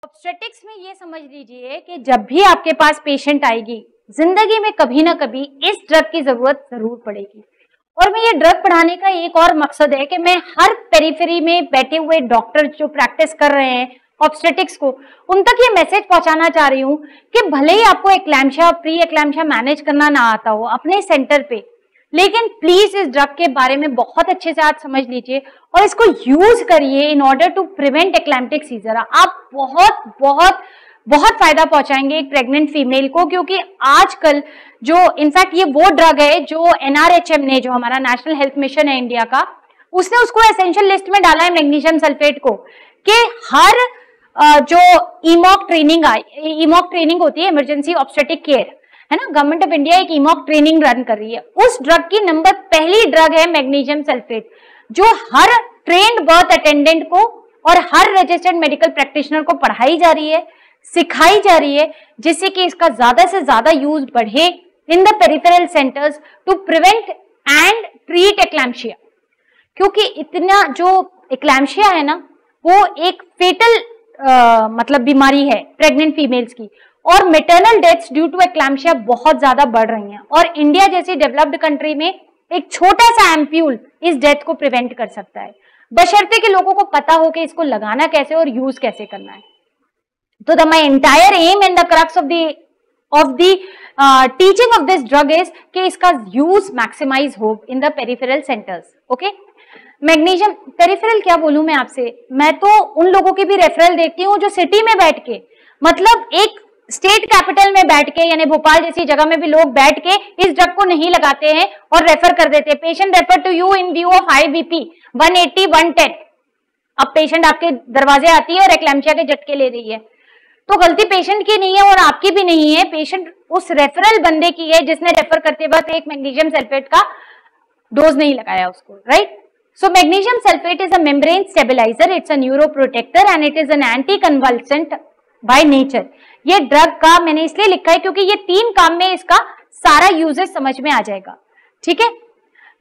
Obstetrics में ये समझ लीजिए कि जब भी आपके पास पेशेंट आएगी, जिंदगी में कभी ना कभी इस ड्रग की जरूरत जरूर पड़ेगी। और मैं ये ड्रग पढ़ाने का एक और मकसद है कि मैं हर पेरिफेरी में बैठे हुए डॉक्टर जो प्रैक्टिस कर रहे हैं ऑब्स्टेट्रिक्स को, उन तक ये मैसेज पहुंचाना चाह रही हूँ कि भले ही आपको एक्लैम्शिया प्री एक्लैम्शिया मैनेज करना ना आता हो अपने सेंटर पे, लेकिन प्लीज इस ड्रग के बारे में बहुत अच्छे से आज समझ लीजिए और इसको यूज करिए in order to prevent eclamptic seizure. आप बहुत बहुत बहुत फायदा पहुंचाएंगे एक प्रेग्नेंट फीमेल को, क्योंकि आजकल जो इनफैक्ट ये वो ड्रग है जो NRHM ने, जो हमारा नेशनल हेल्थ मिशन है इंडिया का, उसने उसको एसेंशियल लिस्ट में डाला है मैग्नीशियम सल्फेट को, कि हर जो ईमॉक ट्रेनिंग होती है इमरजेंसी ऑब्स्टेट्रिक केयर, है ना, गवर्नमेंट ऑफ इंडिया एक ईमॉक ट्रेनिंग रन कर रही है, उस ड्रग की नंबर पहली ड्रग है मैग्नीशियम सल्फेट, जो हर ट्रेन्ड बर्थ अटेंडेंट को और हर रजिस्टर्ड मेडिकल प्रैक्टिशनर को पढ़ाई जा रही है, सिखाई जा रही है, जिससे कि इसका ज्यादा से ज्यादा यूज बढ़े in the peripheral centres to prevent and treat eclampsia. क्योंकि इतना जो एक्लैम्शिया है ना, वो एक फेटल मतलब बीमारी है प्रेग्नेंट फीमेल्स की, और मेटर्नल डेथ्स ड्यू टू एक्लैम्शिया बहुत ज्यादा बढ़ रही हैं, और इंडिया जैसी डेवलप्ड कंट्री में एक छोटा सा एम्प्यूल इस डेथ को प्रिवेंट कर सकता है, बशर्ते कि लोगों को पता हो कि इसको लगाना कैसे और यूज कैसे करना है। तो the my entire aim and the crux of the teaching of this drug is कि इसका यूज मैक्सिमाइज हो in the peripheral centres. Okay, magnesium peripheral क्या बोलूं मैं आपसे, मैं तो उन लोगों की भी रेफरल देखती हूँ जो सिटी में बैठ के, मतलब एक स्टेट कैपिटल में बैठ के, यानी भोपाल जैसी जगह में भी लोग बैठ के इस ड्रग को नहीं लगाते हैं और रेफर कर देते हैं। Patient refer to you in view of high BP 180 110। अब पेशेंट आपके दरवाजे आती है और एक्लैम्शिया के झटके ले रही है, तो गलती पेशेंट की नहीं है और आपकी भी नहीं है, पेशेंट उस रेफरल बंदे की है जिसने रेफर करते वक्त एक मैग्नीशियम सल्फेट का डोज नहीं लगाया उसको, right. So magnesium sulfate is a membrane stabilizer, it's a neuroprotector and it is an anticonvulsant by nature। ये ड्रग का मैंने इसलिए लिखा है क्योंकि ये 3 काम में इसका सारा यूजेस समझ में आ जाएगा, ठीक है।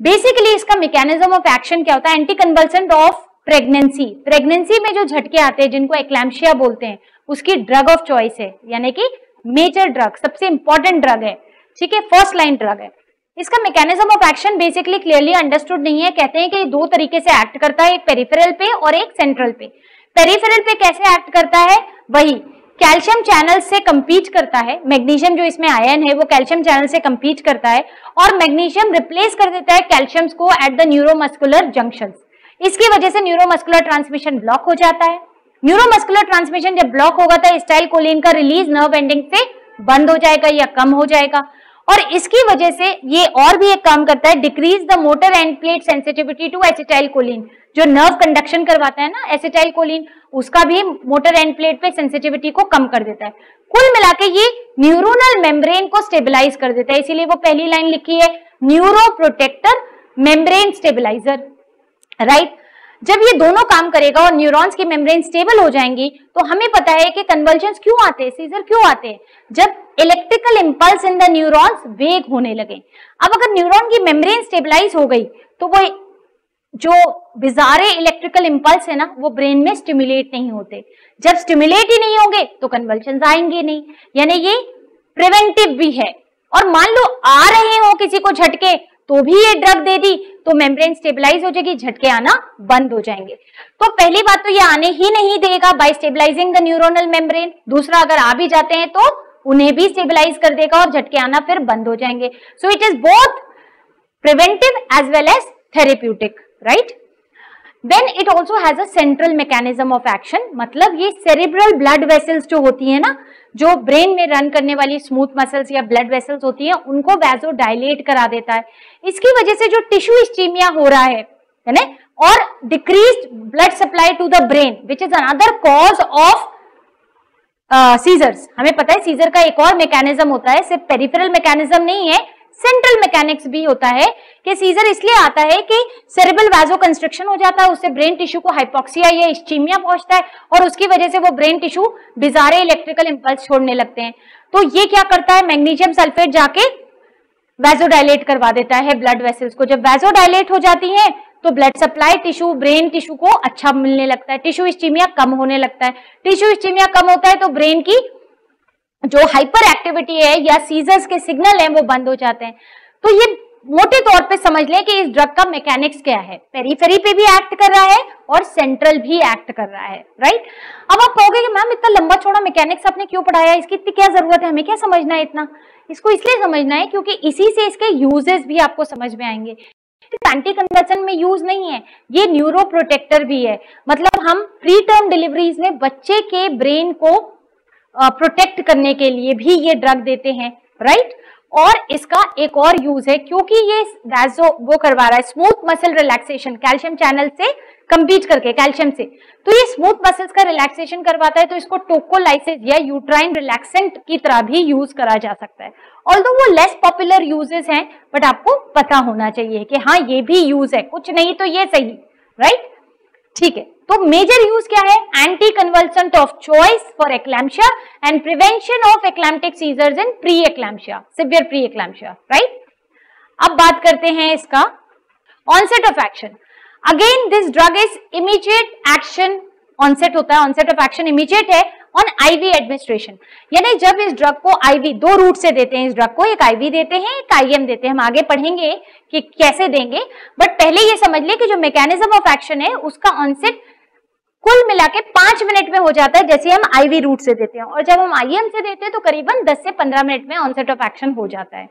बेसिकली इसका मैकेनिज्म ऑफ एक्शन क्या होता है, एंटीकन्वल्सेंट ऑफ प्रेगनेंसी। प्रेगनेंसी में जो झटके आते हैं जिनको एक्लैम्शिया बोलते हैं, उसकी ड्रग ऑफ चॉइस है, यानी कि मेजर ड्रग, सबसे इंपॉर्टेंट ड्रग है, ठीक है, फर्स्ट लाइन ड्रग है। इसका mechanism of action basically clearly understood नहीं है। कहते हैं कि ये 2 तरीके से एक्ट करता है, एक पेरिफेरल पे और एक सेंट्रल पे। पेरिफेरल पे कैसे एक्ट करता है, वही कैल्शियम चैनल से कंपीट करता है, मैग्नीशियम जो इसमें आयन है वो कैल्शियम चैनल से कंपीट करता है, और मैग्नीशियम रिप्लेस कर देता है कैल्शियम को एट द न्यूरोमस्कुलर जंक्शंस। इसकी वजह से न्यूरोमस्कुलर ट्रांसमिशन ब्लॉक हो जाता है। न्यूरोमस्कुलर ट्रांसमिशन जब ब्लॉक होगा तो एसिटाइलकोलिन का रिलीज नर्व एंडिंग से बंद हो जाएगा या कम हो जाएगा, और इसकी वजह से ये और भी एक काम करता है, decrease the motor end plate sensitivity to acetylcholine. जो नर्व कंडक्शन करवाता है ना एसिटाइलकोलिन, उसका भी मोटर एंड प्लेट पे सेंसिटिविटी को कम कर देता है। कुल मिलाके ये न्यूरोनल मेम्ब्रेन को स्टेबलाइज कर देता है, इसीलिए वो पहली लाइन लिखी है, न्यूरोप्रोटेक्टर मेम्ब्रेन स्टेबलाइजर, राइट। जब ये दोनों काम करेगा और न्यूरॉन्स की मेम्ब्रेन स्टेबल हो जाएंगी, तो हमें पता है कि कन्वल्जन्स क्यों आते हैं, सीजर क्यों आते हैं, जब electrical impulse in the neurons वेग होने लगे। अब अगर न्यूरॉन की मेम्ब्रेन स्टेबलाइज हो गई तो वो जो बिजारे इलेक्ट्रिकल इंपल्स है ना, वो ब्रेन में स्टिमुलेट नहीं होते। जब स्टिमुलेट ही नहीं होंगे तो कन्वल्जन्स आएंगे नहीं, यानी ये प्रिवेंटिव भी है। और मान लो आ रहे हो किसी को झटके, तो भी ये ड्रग दे दी तो मेम्ब्रेन स्टेबलाइज हो जाएगी, झटके आना बंद हो जाएंगे। तो पहली बात तो ये आने ही नहीं देगा by stabilising the neuronal membrane. दूसरा, अगर आ भी जाते हैं तो उन्हें भी स्टेबलाइज कर देगा और झटके आना फिर बंद हो जाएंगे। So it is both preventive as well as therapeutic, right. Then it also has a central mechanism of action, मतलब ये सेरिब्रल ब्लड वेसल्स जो होती है ना, जो ब्रेन में रन करने वाली स्मूथ मसल्स या ब्लड वेसल्स होती है, उनको वैसो डायलेट करा देता है। इसकी वजह से जो टिश्यू इस्चीमिया हो रहा है ना, और decreased blood supply to the brain which is another cause of seizures. हमें पता है सीजर का एक और मैकेनिज्म होता है, सिर्फ पेरिफेरल मैकेनिज्म नहीं है, सेंट्रल मैकेनिक्स भी होता है, कि सीजर इसलिए आता है कि सेरेब्रल वाजो कंस्ट्रक्शन हो जाता है, उससे ब्रेन टिश्यू को हाइपोक्सिया या इस्चीमिया पहुंचता है, और उसकी वजह से वो ब्रेन टिश्यू बिजारे इलेक्ट्रिकल इंपल्स छोड़ने लगते हैं। तो ये क्या करता है, मैग्नीशियम सल्फेट जाके वैसोडाइलेट करवा देता है ब्लड वेसल्स को। जब वैसोडाइलेट हो जाती हैं तो blood supply tissue, brain tissue को अच्छा मिलने लगता है, टिश्यू इस्चीमिया कम होने लगता है। टिश्यू इस्चीमिया कम होता है तो ब्रेन की जो हाइपर एक्टिविटी है या सीजर्स के सिग्नल हैं वो बंद हो जाते हैं। तो ये मोटे तौर पे समझ लें कि इस ड्रग का मैकेनिक्स क्या है, पेरीफेरी पे भी एक्ट कर रहा है और सेंट्रल भी एक्ट कर रहा है, राइट। अब आप कहोगे कि मैम इतना लंबा चौड़ा मैकेनिक्स आपने क्यों पढ़ाया, इसकी इतनी क्या जरूरत है, हमें क्या समझना है इतना। इसको इसलिए समझना है क्योंकि इसी से इसके यूजेस भी आपको समझ में आएंगे। एंटी कन्वर्सन में यूज नहीं है, ये न्यूरो प्रोटेक्टर भी है। मतलब हम प्री टर्म डिलीवरीज में बच्चे के ब्रेन को प्रोटेक्ट करने के लिए भी ये ड्रग देते हैं, राइट। और इसका एक और यूज है, क्योंकि ये वो करवा रहा है smooth muscle relaxation, calcium channel से कंपीट करके कैल्शियम से, तो ये स्मूथ मसल्स का रिलैक्सेशन करवाता है। तो इसको टोकोलाइसिस या यूट्राइन रिलैक्सेंट की तरह भी यूज करा जा सकता है। ऑल्दो वो लेस पॉपुलर यूजेस हैं, बट आपको पता होना चाहिए कि हाँ ये भी यूज है, कुछ नहीं तो ये सही, राइट। ठीक है, तो मेजर यूज क्या है, anti convulsant of choice for eclampsia and prevention of eclamptic seizures in pre eclampsia, severe pre eclampsia, right. अब बात करते हैं इसका onset of action. Again this drug is immediate action, onset होता है, ऑनसेट ऑफ एक्शन इमीडिएट है on IV administration. यानी जब इस ड्रग को आईवी, दो रूट से देते हैं इस ड्रग को, एक आईवी देते हैं एक आईएम देते हैं, हम आगे पढ़ेंगे कि कैसे देंगे, बट पहले ये समझ ले कि जो मैकेनिज्म ऑफ एक्शन है उसका ऑनसेट कुल मिला के 5 मिनट में हो जाता है जैसे हम आईवी रूट से देते हैं, और जब हम आईएम से देते हैं तो करीबन 10 से 15 मिनट में ऑनसेट ऑफ एक्शन हो जाता है,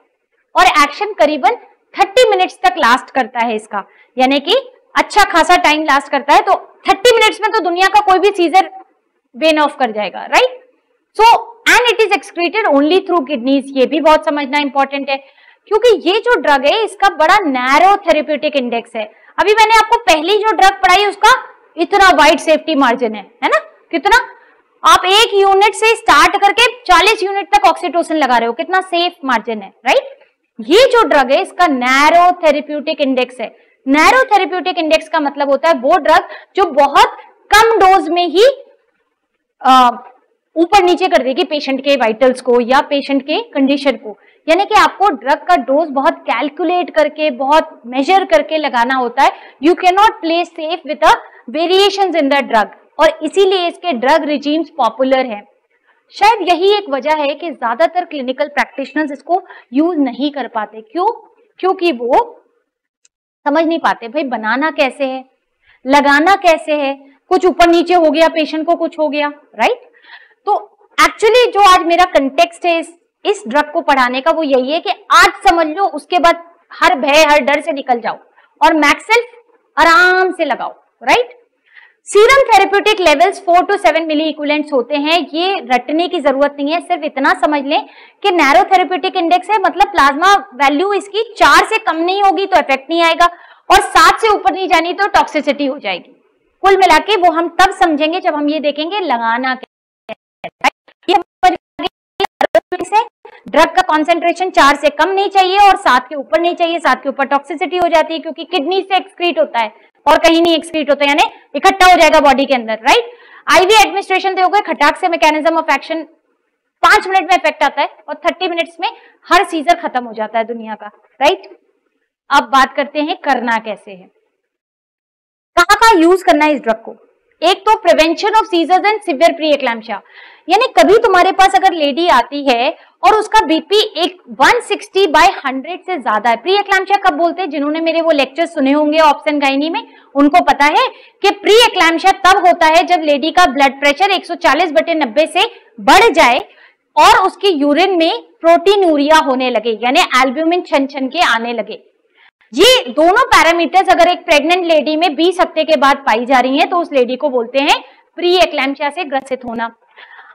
और एक्शन करीबन 30 मिनट्स तक लास्ट करता है इसका, यानी कि अच्छा खासा टाइम लास्ट करता है। तो 30 मिनट्स में तो दुनिया का कोई भी सीजर वेन ऑफ कर जाएगा, right. So and it is excreted only through kidneys, ये भी बहुत समझना इंपॉर्टेंट है, क्योंकि ये जो ड्रग है इसका बड़ा नैरो थेरेप्यूटिक इंडेक्स है। अभी मैंने आपको पहली जो ड्रग पढ़ाई उसका इतना वाइड सेफ्टी मार्जिन है ना, कितना, आप 1 यूनिट से स्टार्ट करके 40 यूनिट तक ऑक्सीटोसिन लगा रहे हो, कितना सेफ मार्जिन है, राइट। ये जो ड्रग है इसका नैरो थेरेप्यूटिक इंडेक्स है। नैरो थेरेप्यूटिक इंडेक्स का मतलब होता है वो ड्रग जो बहुत कम डोज में ही ऊपर नीचे कर देगी पेशेंट के वाइटल्स को या पेशेंट के कंडीशन को, यानी कि आपको ड्रग का डोज बहुत कैलकुलेट करके, बहुत मेजर करके लगाना होता है। You can not play safe with the variations in the drug, और इसीलिए इसके ड्रग रिजीम्स पॉपुलर हैं। शायद यही एक वजह है कि ज्यादातर क्लिनिकल प्रैक्टिशनर्स इसको यूज नहीं कर पाते। क्यों? क्योंकि वो समझ नहीं पाते भाई बनाना कैसे है, लगाना कैसे है, कुछ ऊपर नीचे हो गया, पेशेंट को कुछ हो गया, राइट। तो एक्चुअली जो आज मेरा कंटेक्स्ट है इस ड्रग को पढ़ाने का वो यही है कि आज समझ लो, उसके बाद हर भय हर डर से निकल जाओ और मैक्सेल्फ आराम से लगाओ, right. Serum therapeutic levels 4 to 7 milliequivalents होते हैं, ये रटने की जरूरत नहीं है, सिर्फ इतना समझ लें कि नैरो थेरेप्यूटिक इंडेक्स है, मतलब प्लाज्मा वैल्यू इसकी 4 से कम नहीं होगी तो इफेक्ट नहीं आएगा, और 7 से ऊपर नहीं जानी तो टॉक्सिसिटी हो जाएगी। कुल मिला के वो हम तब समझेंगे जब हम ये देखेंगे लगाना कैसे। ड्रग का कॉन्सेंट्रेशन 4 से कम नहीं चाहिए और 7 के ऊपर नहीं चाहिए, 7 के ऊपर टॉक्सिसिटी हो जाती है, क्योंकि किडनी से एक्सक्रीट होता है और कहीं नहीं एक्सक्रीट होता, यानी इकट्ठा हो जाएगा बॉडी के अंदर, राइट। आईवी एडमिनिस्ट्रेशन तो हो गए खटाक से, मैकेनिज्म ऑफ एक्शन 5 मिनट में इफेक्ट आता है और 30 मिनट्स में हर सीजर खत्म हो जाता है दुनिया का, राइट। अब बात करते हैं करना कैसे है, कहाँ यूज करना है इस ड्रग को। एक तो prevention of seizures and severe pre eclampsia, यानी कभी तुम्हारे पास अगर लेडी आती है और उसका बीपी 160/100 से ज्यादा है, प्री एक्लैम्शिया कब बोलते हैं, जिन्होंने मेरे वो लेक्चर सुने होंगे ऑप्शन गायनी में उनको पता है कि प्री एक्लैम्शिया तब होता है जब लेडी का ब्लड प्रेशर 140/90 से बढ़ जाए और उसकी यूरिन में प्रोटीनूरिया होने लगे, यानी एल्ब्यूमिन छन छन के आने लगे। ये दोनों पैरामीटर्स अगर एक प्रेग्नेंट लेडी में 20 हफ्ते के बाद पाई जा रही हैं तो उस लेडी को बोलते हैं प्री एक्लैम्शिया से ग्रसित होना।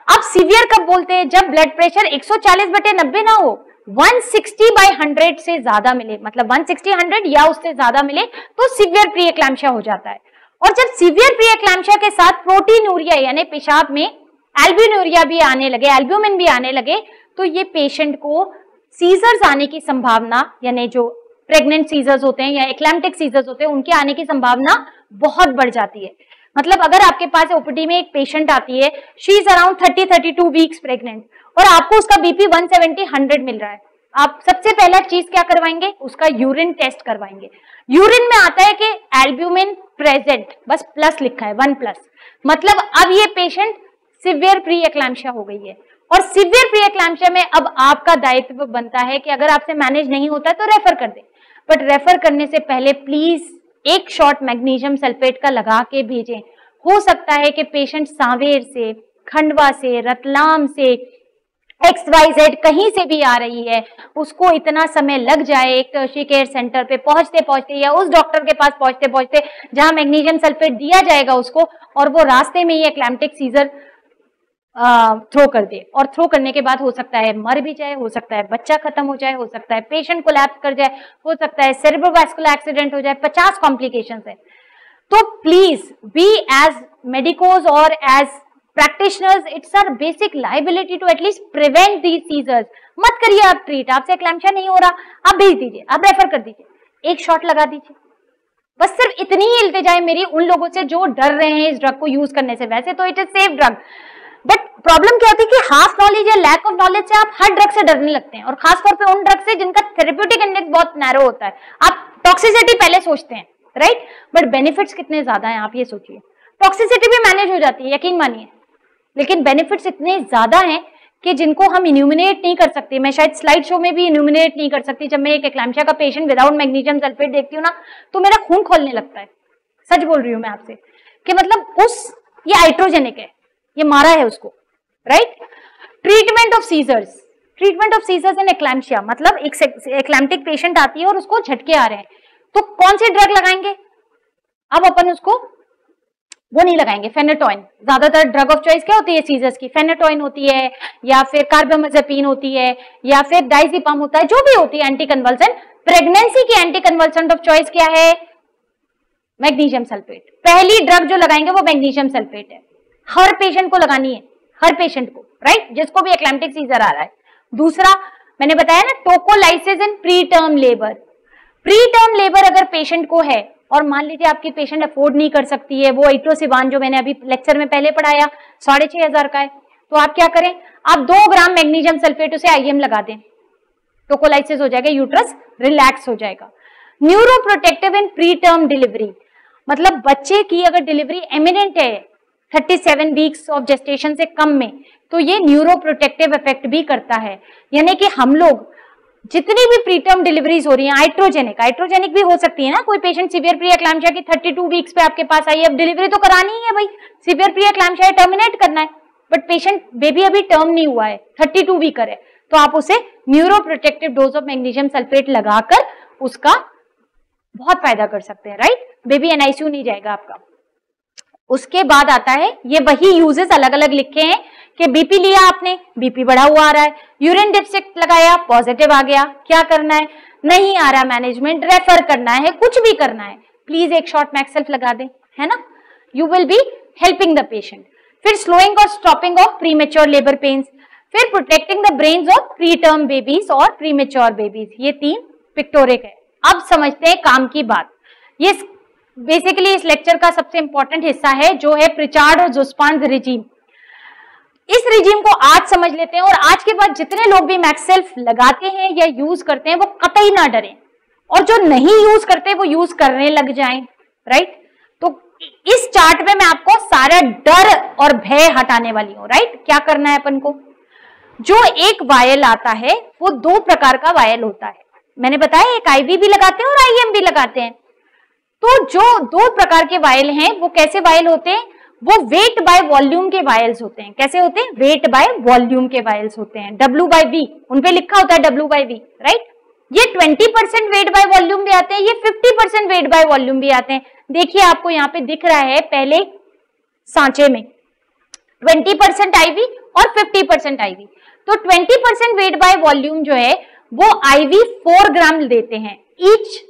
अब सीवियर कब बोलते हैं, जब ब्लड प्रेशर 140/90 ना हो, 160/100 से ज्यादा मिले, मतलब 160/100 या उससे ज्यादा मिले तो सीवियर प्री एक्लैम्शिया हो जाता है। और जब सीवियर प्री एक्लैम्शिया के साथ प्रोटीनूरिया यानी पेशाब में एल्ब्यूमिन भी आने लगे, एल्ब्यूमिन भी आने लगे, तो ये पेशेंट को सीजर्स आने की संभावना, यानी जो प्रेग्नेंट सीजर्स होते हैं या एक्लैम्प्टिक सीजर्स होते हैं, उनके आने की संभावना बहुत बढ़ जाती है। मतलब अगर आपके पास ओपीडी में एक पेशेंट आती है, she is around 30-32 weeks pregnant, और आपको उसका बीपी 170-100 मिल रहा है, आप सबसे पहला चीज क्या करवाएंगे, उसका यूरिन टेस्ट करवाएंगे। यूरिन में आता है कि एल्ब्यूमिन प्रेजेंट, बस प्लस लिखा है 1+, मतलब अब ये पेशेंट सिवियर प्री एक्लैम्सिया हो गई है। और सिवियर प्री एक्लैम्सिया में अब आपका दायित्व बनता है कि अगर आपसे मैनेज नहीं होता है तो रेफर कर दे, बट रेफर करने से पहले प्लीज एक शॉट मैग्नीशियम सल्फेट का लगा के भेजें। हो सकता है कि पेशेंट सांवेर से, खंडवा से, रतलाम से, XYZ कहीं से भी आ रही है, उसको इतना समय लग जाए एक टर्शियरी केयर सेंटर पे पहुंचते पहुंचते या उस डॉक्टर के पास पहुंचते पहुंचते जहां मैग्नीशियम सल्फेट दिया जाएगा उसको, और वो रास्ते में ही एक्लैम्प्टिक सीजर थ्रो कर दे। और थ्रो करने के बाद हो सकता है मर भी जाए, हो सकता है बच्चा खत्म हो जाए, हो सकता है पेशेंट कोलैप्स कर जाए, हो सकता है सेरेब्रोवास्कुलर एक्सीडेंट हो जाए, 50 कॉम्प्लिकेशंस है। तो प्लीज बी एज मेडिकोज और as practitioners, it's our basic liability to at least prevent these seizures. मत करिए आप ट्रीट, आपसे एक्लैम्सिया नहीं हो रहा, आप भेज दीजिए, आप रेफर कर दीजिए, एक शॉट लगा दीजिए। बस सिर्फ इतनी ही इल्तिजा मेरी उन लोगों से जो डर रहे हैं इस ड्रग को यूज करने से। वैसे तो it is safe drug, but problem क्या होती है कि हाफ नॉलेज या लैक ऑफ नॉलेज से आप हर ड्रग से डरने लगते हैं, और खासतौर पे उन ड्रग से जिनका थेरेप्यूटिक इंडेक्स बहुत नैरो होता है। आप टॉक्सिसिटी पहले सोचते हैं, राइट, बट बेनिफिट्स कितने ज्यादा हैं आप ये सोचिए। टॉक्सिसिटी भी मैनेज हो जाती है, यकीन मानिए, लेकिन बेनिफिट्स इतने ज्यादा हैं कि जिनको हम इन्यूमिनेट नहीं कर सकते। मैं शायद स्लाइड शो में भी इन्यूमिनेट नहीं कर सकती। जब मैं एक एक्लैम्सिया का पेशेंट विदाउट मैग्नीशियम सल्फेट देखती हूँ ना, तो मेरा खून खोलने लगता है। सच बोल रही हूँ मैं आपसे कि मतलब ये हाइड्रोजेनिक है, ये मारा है उसको, right. Treatment of seizures, treatment of seizures in eclampsia, मतलब एक एक्लैम्प्टिक पेशेंट आती है और उसको झटके आ रहे हैं, तो कौन सी ड्रग लगाएंगे? अब अपन उसको वो नहीं लगाएंगे, फेनेटोइन। ज्यादातर ड्रग ऑफ चॉइस क्या होती है सीजर्स की? फेनेटोइन होती है, या फिर कार्बामेज़ेपिन होती है, या फिर डाइज़ेपाम होता है, जो भी होती है एंटी कन्वल्सेंट। प्रेगनेंसी की एंटी कन्वल्सेंट ऑफ चॉइस क्या है? Magnesium sulphate. पहली ड्रग जो लगाएंगे वो मैग्नीशियम सल्फेट है, हर पेशेंट को लगानी है, हर पेशेंट को, राइट, जिसको भी एक्लैम्प्टिक सीजर आ रहा है। दूसरा मैंने बताया ना, tocolysis in pre term labour. Pre term labour अगर पेशेंट को है और मान लीजिए आपकी पेशेंट अफोर्ड नहीं कर सकती है, वो इट्रोसिबान जो मैंने अभी लेक्चर में पहले पढ़ाया 6,500 का है, तो आप क्या करें, आप 2 ग्राम मैग्नीशियम सल्फेट उसे IM लगा दें, टोकोलाइसिस हो जाएगा, यूट्रस रिलैक्स हो जाएगा। न्यूरोप्रोटेक्टिव इन प्री टर्म डिलीवरी, मतलब बच्चे की अगर डिलीवरी इमिनेंट है 37 वीक्स ऑफ जेस्टेशन से कम में, तो ये न्यूरोप्रोटेक्टिव इफेक्ट भी करता है। यानी कि हम लोग जितनी भी प्रीटर्म डिलीवरीज हो रही हैं, हाइड्रोजेनिक भी हो सकती है ना, कोई पेशेंट सीवियर प्री एक्लैम्सिया की 32 वीक्स पे आपके पास आई है, अब डिलीवरी तो करानी ही है भाई, सीवियर प्री एक्लैम्सिया टर्मिनेट करना है, बट पेशेंट बेबी अभी टर्म नहीं हुआ है, 32 वीकर है, तो आप उसे neuroprotective dose of magnesium sulphate लगाकर उसका बहुत फायदा कर सकते हैं, राइट। बेबी NICU नहीं जाएगा आपका। उसके बाद आता है, ये वही यूजेस अलग अलग लिखे हैं कि बीपी लिया आपने, बीपी बढ़ा हुआ आ रहा है, यूरिन डिस्ट्रिक्ट लगाया, पॉजिटिव आ गया, क्या करना है? नहीं आ रहा मैनेजमेंट, रेफर करना है, कुछ भी करना है, प्लीज एक शॉट मैक्सेल्फ लगा दें, है ना, you will be helping the patient. फिर स्लोइंग और stopping of premature labour pains, फिर protecting the brains of pre term babies और प्रीमेच्योर बेबीज, ये 3 पिक्टोरिक है। अब समझते हैं काम की बात। ये बेसिकली इस लेक्चर का सबसे इंपॉर्टेंट हिस्सा है, जो है प्रिचार्ड और ज़ुस्मान रिजीम। इस रिजीम को आज समझ लेते हैं, और आज के बाद जितने लोग भी मैक्सेल्फ लगाते हैं या यूज करते हैं वो कतई ना डरें, और जो नहीं यूज करते वो यूज करने लग जाएं, राइट। तो इस चार्ट में मैं आपको सारा डर और भय हटाने वाली हूं, राइट। क्या करना है अपन को? जो एक वायल आता है वो 2 प्रकार का वायल होता है, मैंने बताया, एक IV भी लगाते हैं और IM भी लगाते हैं। तो जो 2 प्रकार के वायल हैं वो कैसे वायल होते हैं? वो वेट बाय वॉल्यूम के वायल्स होते हैं। कैसे होते हैं? वेट बाय वॉल्यूम के वायल्स होते हैं, W/V, उन पे लिखा होता है W/V, राइट। ये 20% वेट बाय वॉल्यूम भी आते हैं, ये 50% वेट बाय वॉल्यूम भी आते हैं। देखिए आपको यहाँ पे दिख रहा है पहले सांचे में 20% IV और 50% IV। तो 20% वेट बाय वॉल्यूम जो है वो IV 4 ग्राम देते हैं, ईच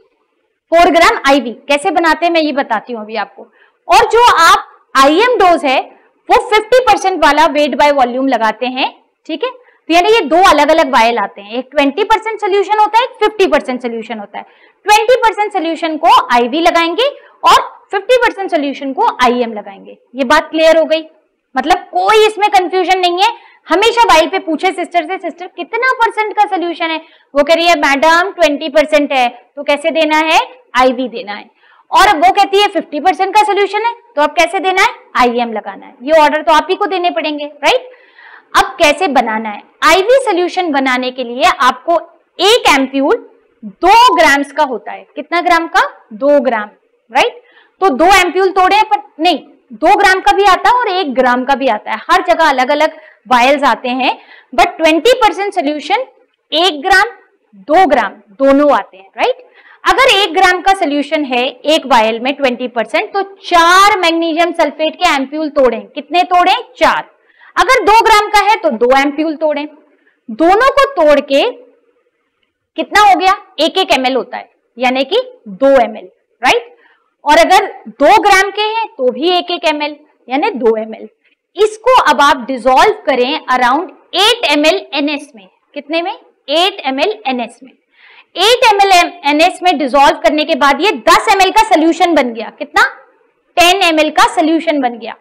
4 ग्राम IV। कैसे बनाते हैं मैं ये बताती हूँ अभी आपको। और जो आप IM डोज है वो 50% वाला वेट बाय वॉल्यूम लगाते हैं, ठीक है। तो यानी ये 2 अलग अलग वायल आते हैं, एक 20% सोल्यूशन होता है, एक 50% सोल्यूशन होता है। 20% सोल्यूशन को IV लगाएंगे और 50% सोल्यूशन को IM लगाएंगे। ये बात क्लियर हो गई? मतलब कोई इसमें कंफ्यूजन नहीं है, हमेशा वाइल पे पूछे सिस्टर से, सिस्टर कितना % का सोल्यूशन है, वो कह रही है मैडम 20% है, तो कैसे देना है, IV देना है। और अब वो कहती है 50% का सोल्यूशन है, तो अब कैसे देना है, IM लगाना है। ये ऑर्डर तो आप ही को देने पड़ेंगे, राइट। अब कैसे बनाना है, IV सोल्यूशन बनाने के लिए आपको एक एम्प्यूल 2 ग्राम्स का होता है। कितना ग्राम का, 2 ग्राम, राइट। तो 2 एम्प्यूल तोड़े, पर नहीं 2 ग्राम का भी आता है और 1 ग्राम का भी आता है, हर जगह अलग अलग वायल्स आते हैं, बट 20% सोल्यूशन 1 ग्राम 2 ग्राम दोनों आते हैं, राइट। अगर 1 ग्राम का सोल्यूशन है एक वायल में 20%, तो 4 मैग्नीशियम सल्फेट के एम्प्यूल तोड़ें। कितने तोड़ें, 4। अगर 2 ग्राम का है तो 2 एम्प्यूल तोड़ें। दोनों को तोड़ के कितना हो गया, 1-1 ml होता है, यानी कि 2 ml, राइट। और अगर 2 ग्राम के हैं तो भी 1-1 ml, यानी 2 ml। इसको अब आप डिसॉल्व करें अराउंड 8 ml NS में। कितने में, 8 ml NS में। 8 ml NS में डिसॉल्व करने के बाद ये 10 ml का सोल्यूशन बन गया। कितना, 10 ml का सोल्यूशन बन गया।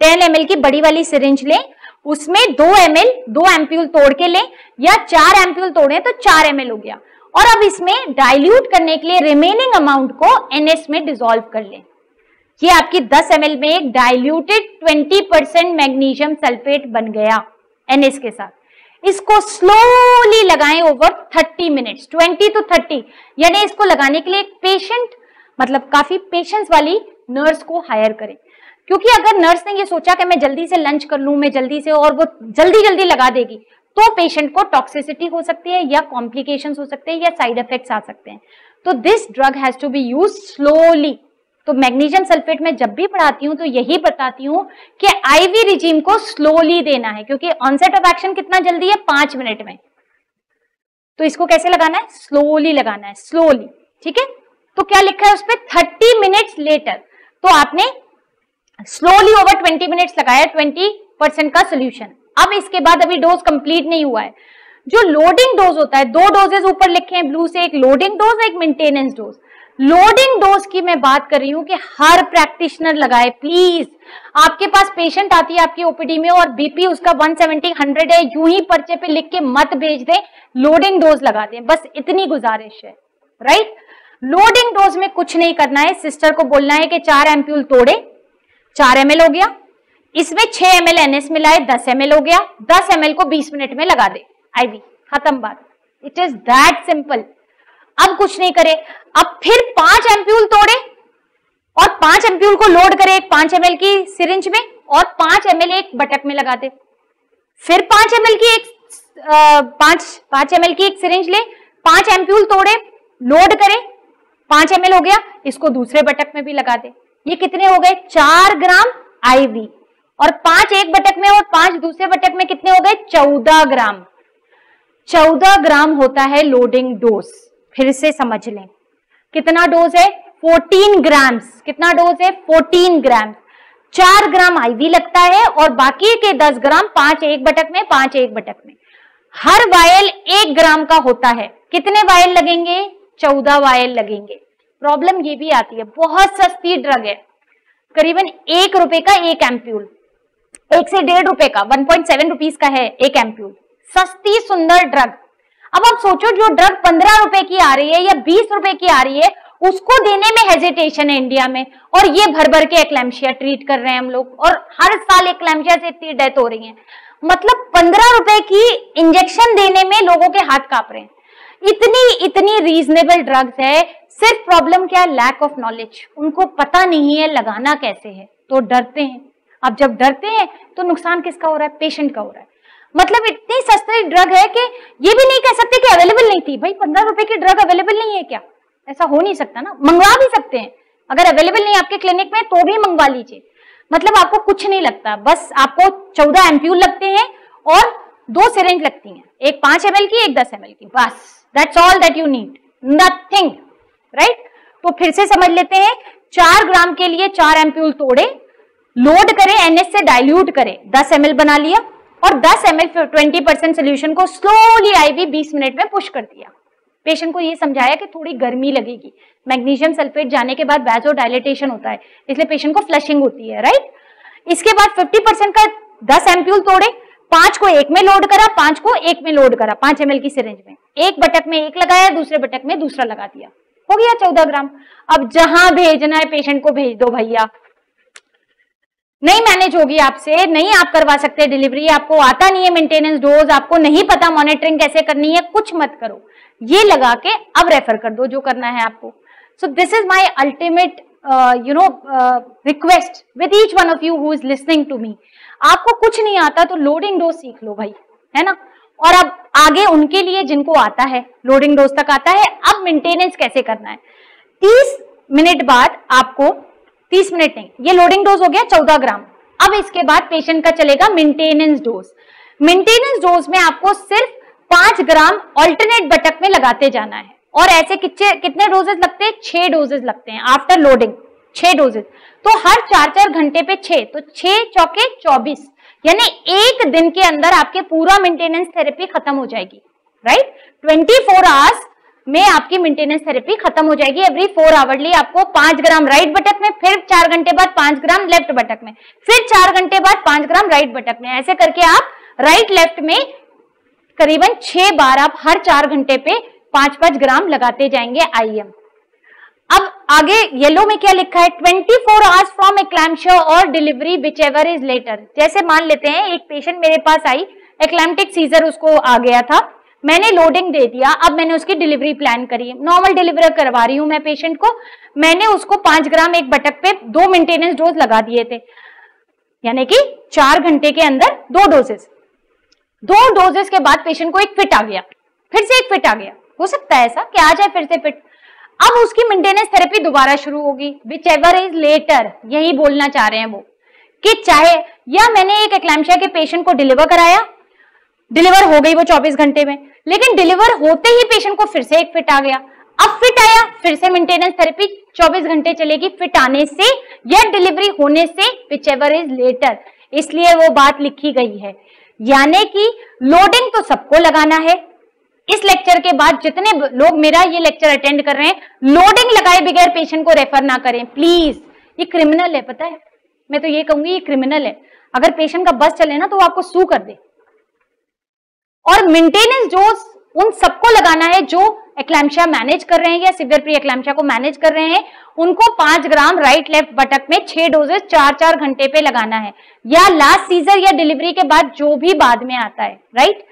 10 ml की बड़ी वाली सिरिंज लें, उसमें 2 ml 2 एम्प्यूल तोड़ के लें, या 4 एम्प्यूल तोड़े तो 4 ml हो गया। और अब इसमें डाइल्यूट करने के लिए रिमेनिंग अमाउंट को NS में डिसॉल्व कर लें। ये आपकी 10 ml में एक डाइल्यूटेड 20% मैग्नीशियम सल्फेट बन गया NS के साथ। इसको स्लोली लगाएं ओवर 30 मिनट्स, 20 to 30, यानी इसको लगाने के लिए एक पेशेंट, मतलब काफी पेशेंस वाली नर्स को हायर करें। क्योंकि अगर नर्स ने ये सोचा कि मैं जल्दी से लंच कर लूं, मैं जल्दी से, और वो जल्दी जल्दी लगा देगी, तो पेशेंट को टॉक्सिसिटी हो सकती है, या कॉम्प्लिकेशंस हो सकते हैं, या साइड इफेक्ट्स आ सकते हैं। तो this drug has to be use slowly. तो मैग्नीशियम सल्फेट में जब भी पढ़ाती हूं तो यही बताती हूं कि IV रिजीम को स्लोली देना है, क्योंकि ऑनसेट ऑफ एक्शन कितना जल्दी है, 5 मिनट में। तो इसको कैसे लगाना है, स्लोली लगाना है, स्लोली, ठीक है। तो क्या लिखा है उस पर, 30 मिनट्स लेटर। तो आपने स्लोली ओवर 20 मिनट्स लगाया 20% का सोल्यूशन। अब इसके बाद अभी डोज कंप्लीट नहीं हुआ है। जो लोडिंग डोज होता है, 2 डोजेज ऊपर लिखे हैं ब्लू से, एक लोडिंग डोज, एक मेंटेनेंस डोज। लोडिंग डोज की मैं बात कर रही हूं कि हर प्रैक्टिशनर लगाए प्लीज। आपके पास पेशेंट आती है आपकी ओपीडी में और बीपी उसका 170 100 है, यूं ही पर्चे पे लिख के मत भेज दें, लोडिंग डोज लगा दें, बस इतनी गुजारिश है, राइट। लोडिंग डोज में कुछ नहीं करना है, सिस्टर को बोलना है कि 4 एम्प्यूल तोड़े, 4 ml हो गया, इसमें 6 ml NS मिलाए, 10 ml हो गया, 10 ml को 20 मिनट में लगा दे IV, खत्म बात। It is that simple. अब कुछ नहीं करे, अब फिर 5 एम्प्यूल तोड़े और 5 एम्प्यूल को लोड करे एक 5 ml की सिरिंज में, और 5 ml एक बटक में लगा दे। फिर 5 ml की एक 5 ml की एक सिरिंज ले, 5 एम्प्यूल तोड़े, लोड करे, 5 ml हो गया, इसको दूसरे बटक में भी लगा दे। ये कितने हो गए, 4 ग्राम IV, और 5 एक बटक में और 5 दूसरे बटक में कितने हो गए, 14 ग्राम। 14 ग्राम होता है लोडिंग डोज। फिर से समझ लें, कितना डोज है, 14 ग्राम्स। कितना डोज है, 14 ग्राम। 4 ग्राम IV लगता है और बाकी के 10 ग्राम 5 एक बटक में, 5 एक बटक में। हर वायल 1 ग्राम का होता है। कितने वायल लगेंगे, 14 वायल लगेंगे। प्रॉब्लम ये भी आती है, बहुत सस्ती ड्रग है, करीबन 1 रुपए का 1 एम्प्यूल, 1 से 1.5 रुपए का, 1.7 रुपीज का है 1 एम्प्यूल। सस्ती सुंदर ड्रग। अब आप सोचो, जो ड्रग 15 रुपए की आ रही है या 20 रुपए की आ रही है, उसको देने में हेजिटेशन है इंडिया में, और ये भर भर के एक्लैम्शिया ट्रीट कर रहे हैं हम लोग, और हर साल एक्लैम्शिया से इतनी डेथ हो रही है। मतलब 15 रुपए की इंजेक्शन देने में लोगों के हाथ कांप रहे हैं। इतनी रीजनेबल ड्रग्स है। सिर्फ प्रॉब्लम क्या है, लैक ऑफ नॉलेज। उनको पता नहीं है लगाना कैसे है, तो डरते हैं। अब जब डरते हैं तो नुकसान किसका हो रहा है, पेशेंट का हो रहा है। मतलब इतनी सस्ती ड्रग है कि ये भी नहीं कह सकते कि अवेलेबल नहीं थी। भाई 15 रुपए की ड्रग अवेलेबल नहीं है क्या, ऐसा हो नहीं सकता ना। मंगवा भी सकते हैं, अगर अवेलेबल नहीं आपके क्लिनिक में तो भी मंगवा लीजिए। मतलब आपको कुछ नहीं लगता, बस आपको 14 एम्प्यूल लगते हैं और 2 सिरिंज लगती हैं, एक 5 ml की, एक 10 ml की, बस। That's all that you need, nothing, right. तो फिर से समझ लेते हैं, 4 ग्राम के लिए 4 एम्प्यूल तोड़े, लोड करें, NS से डाइल्यूट करें, 10 ml बना लिया, और 10 ml 20% सोल्यूशन को स्लोली IV 20 मिनट में पुश कर दिया। पेशेंट को ये समझाया कि थोड़ी गर्मी लगेगी, मैग्नीशियम सल्फेट जाने के बाद वैसोडाइलेटेशन होता है, इसलिए पेशेंट को फ्लशिंग होती है, राइट। इसके बाद 50% का 10 एम्प्यूल तोड़े, 5 को एक में लोड करा, 5 को एक में लोड करा, 5 ml की सिरिंज में, एक बटक में एक लगाया, दूसरे बटक में दूसरा लगा दिया, हो गया 14 ग्राम। अब जहां भेजना है पेशेंट को भेज दो भैया। नहीं मैनेज होगी आपसे, नहीं आप करवा सकते डिलीवरी, आपको आता नहीं है मेंटेनेंस डोज, आपको नहीं पता मॉनिटरिंग कैसे करनी है, कुछ मत करो, ये लगा के अब रेफर कर दो जो करना है आपको। So this is my ultimate request with each one of you who is listening to me. आपको कुछ नहीं आता तो लोडिंग डोज सीख लो भाई, है ना। और अब आगे उनके लिए जिनको आता है, लोडिंग डोज तक आता है, अब मेंटेनेंस कैसे करना है। 30 मिनट बाद आपको, 30 मिनट नहीं, ये लोडिंग डोज हो गया 14 ग्राम। अब इसके बाद पेशेंट का चलेगा मेंटेनेंस डोज। मेंटेनेंस डोज में आपको सिर्फ 5 ग्राम ऑल्टरनेट बटक में लगाते जाना है। और ऐसे कितने डोजेस लगते हैं? 6 डोजेस लगते हैं आफ्टर लोडिंग, 6 डोजेस। तो हर 4-4 घंटे पे 6, तो 6 चौके 24, यानी एक दिन के अंदर आपके पूरा मेंटेनेंस थेरेपी खत्म हो जाएगी, राइट। 24 आवर्स में आपकी मेंटेनेंस थेरेपी खत्म हो जाएगी। एवरी 4 आवरली आपको 5 ग्राम राइट बटक में, फिर 4 घंटे बाद 5 ग्राम लेफ्ट बटक में, फिर 4 घंटे बाद 5 ग्राम राइट बटक में। ऐसे करके आप राइट लेफ्ट में करीबन 6 बार आप हर 4 घंटे पे 5-5 ग्राम लगाते जाएंगे IM। अब आगे येलो में क्या लिखा है? 24 आवर्स फ्रॉम एक्लैम्पशिया और delivery whichever is later. जैसे मान लेते हैं एक पेशेंट मेरे पास आई, एक्लैम्प्टिक सीजर उसको आ गया था, मैंने लोडिंग दे दिया, अब मैंने उसकी डिलीवरी प्लान करी, नॉर्मल डिलीवरी करवा रही हूं मैं पेशेंट को, मैंने उसको 5 ग्राम एक बटक पे 2 मेंटेनेंस डोज लगा दिए थे, यानी कि 4 घंटे के अंदर 2 डोजेस। 2 डोजेस के बाद पेशेंट को एक फिट आ गया, फिर से एक फिट आ गया, हो सकता है ऐसा कि आ जाए फिर से फिट। अब उसकी मेंटेनेंस थेरेपी दोबारा शुरू होगी, विच एवर इज लेटर, यही बोलना चाह रहे हैं वो, कि चाहे या मैंने एक एक्लैम्पशिया के पेशेंट को डिलीवर कराया, डिलीवर हो गई वो 24 घंटे में, लेकिन डिलीवर होते ही पेशेंट को फिर से एक फिट आ गया, अब फिट आया, फिर से मेंटेनेंस थेरेपी 24 घंटे चलेगी फिट आने से या डिलीवरी होने से, विच एवर इज लेटर। इसलिए वो बात लिखी गई है, यानी कि लोडिंग तो सबको लगाना है। इस लेक्चर के बाद जितने लोग मेरा ये लेक्चर अटेंड कर रहे हैं, लोडिंग लगाए बगैर पेशेंट को रेफर ना करें प्लीज, ये क्रिमिनल है, पता है, मैं तो ये कहूंगी ये क्रिमिनल है। अगर पेशेंट का बस चले ना तो वो आपको सू कर दे। और मेंटेनेंस डोज उन सबको लगाना है जो एक्लैम्पशिया मैनेज कर रहे हैं या सीवियर प्री एक्लैम्पशिया को मैनेज कर रहे हैं, उनको 5 ग्राम राइट लेफ्ट बटक में 6 डोजेस 4-4 घंटे पे लगाना है, या लास्ट सीजर या डिलीवरी के बाद जो भी बाद में आता है, राइट।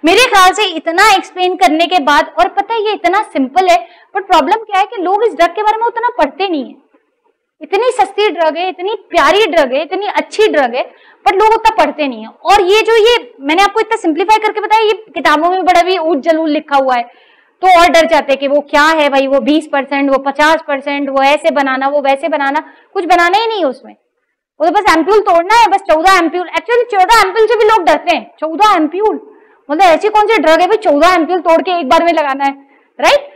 मेरे ख्याल से इतना एक्सप्लेन करने के बाद, और पता है ये इतना सिंपल है, बट प्रॉब्लम क्या है कि लोग इस ड्रग के बारे में उतना पढ़ते नहीं है। इतनी सस्ती ड्रग है, इतनी प्यारी ड्रग है, इतनी अच्छी ड्रग है, बट लोग उतना पढ़ते नहीं है। और ये जो ये मैंने आपको इतना सिंप्लीफाई करके बताया, ये किताबों में बड़ा भी ऊट जलूल लिखा हुआ है, तो और डर जाते हैं कि वो क्या है भाई, वो 20%, वो 50%, वो ऐसे बनाना, वो वैसे बनाना, कुछ बनाना ही नहीं है उसमें, वो तो बस एम्प्यूल तोड़ना है, बस 14 एम्प्यूल। एक्चुअली 14 एम्प्यूल से भी लोग डरते हैं, 14 एम्प्यूल मतलब ऐसी कौन सी ड्रग है भाई 14 एम्प्यूल तोड़ के एक बार में लगाना है, right.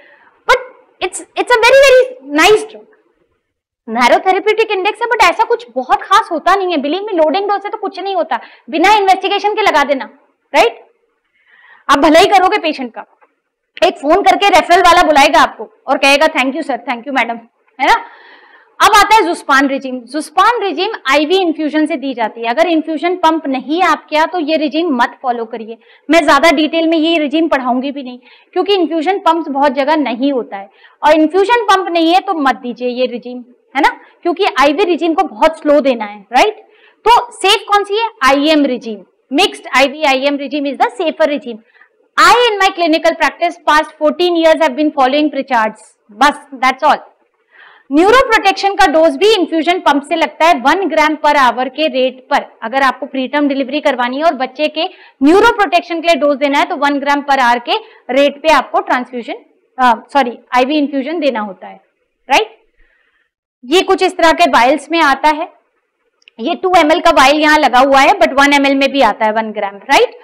But it's a very very nice drug, narrow therapeutic index है, बट ऐसा कुछ बहुत खास होता नहीं है, बिलीव में। लोडिंग डोज से तो कुछ नहीं होता, बिना इन्वेस्टिगेशन के लगा देना, राइट। आप भला ही करोगे पेशेंट का, एक फोन करके रेफरल वाला बुलाएगा आपको और कहेगा thank you sir, thank you madam, है ना। अब आता है जुस्पान रिजीम। जुस्पान रिजीम IV इन्फ्यूजन से दी जाती है। अगर इन्फ्यूजन पंप नहीं है आपके यहाँ तो ये रिजीम मत फॉलो करिए। मैं ज्यादा डिटेल में ये रिजीम पढ़ाऊंगी भी नहीं, क्योंकि इन्फ्यूजन पंप बहुत जगह नहीं होता है, और इन्फ्यूजन पंप नहीं है तो मत दीजिए ये रिजीम, है ना, क्योंकि IV रिजीम को बहुत स्लो देना है, राइट। तो सेफ कौन सी है? IM regime, mixed IV IM regime is the safer regime. I in my clinical practice past 14 years have been following Pritchard's, बस that's all। न्यूरो प्रोटेक्शन का डोज भी इन्फ्यूजन पंप से लगता है 1 ग्राम पर आवर के rate पर। अगर आपको प्रीटर्म डिलीवरी करवानी है और बच्चे के न्यूरो प्रोटेक्शन के लिए डोज देना है तो 1 ग्राम पर आवर के रेट पे आपको IV इन्फ्यूजन देना होता है, राइट। ये कुछ इस तरह के वाइल्स में आता है, ये 2 ml का वाइल यहाँ लगा हुआ है, बट 1 ml में भी आता है 1 ग्राम, राइट।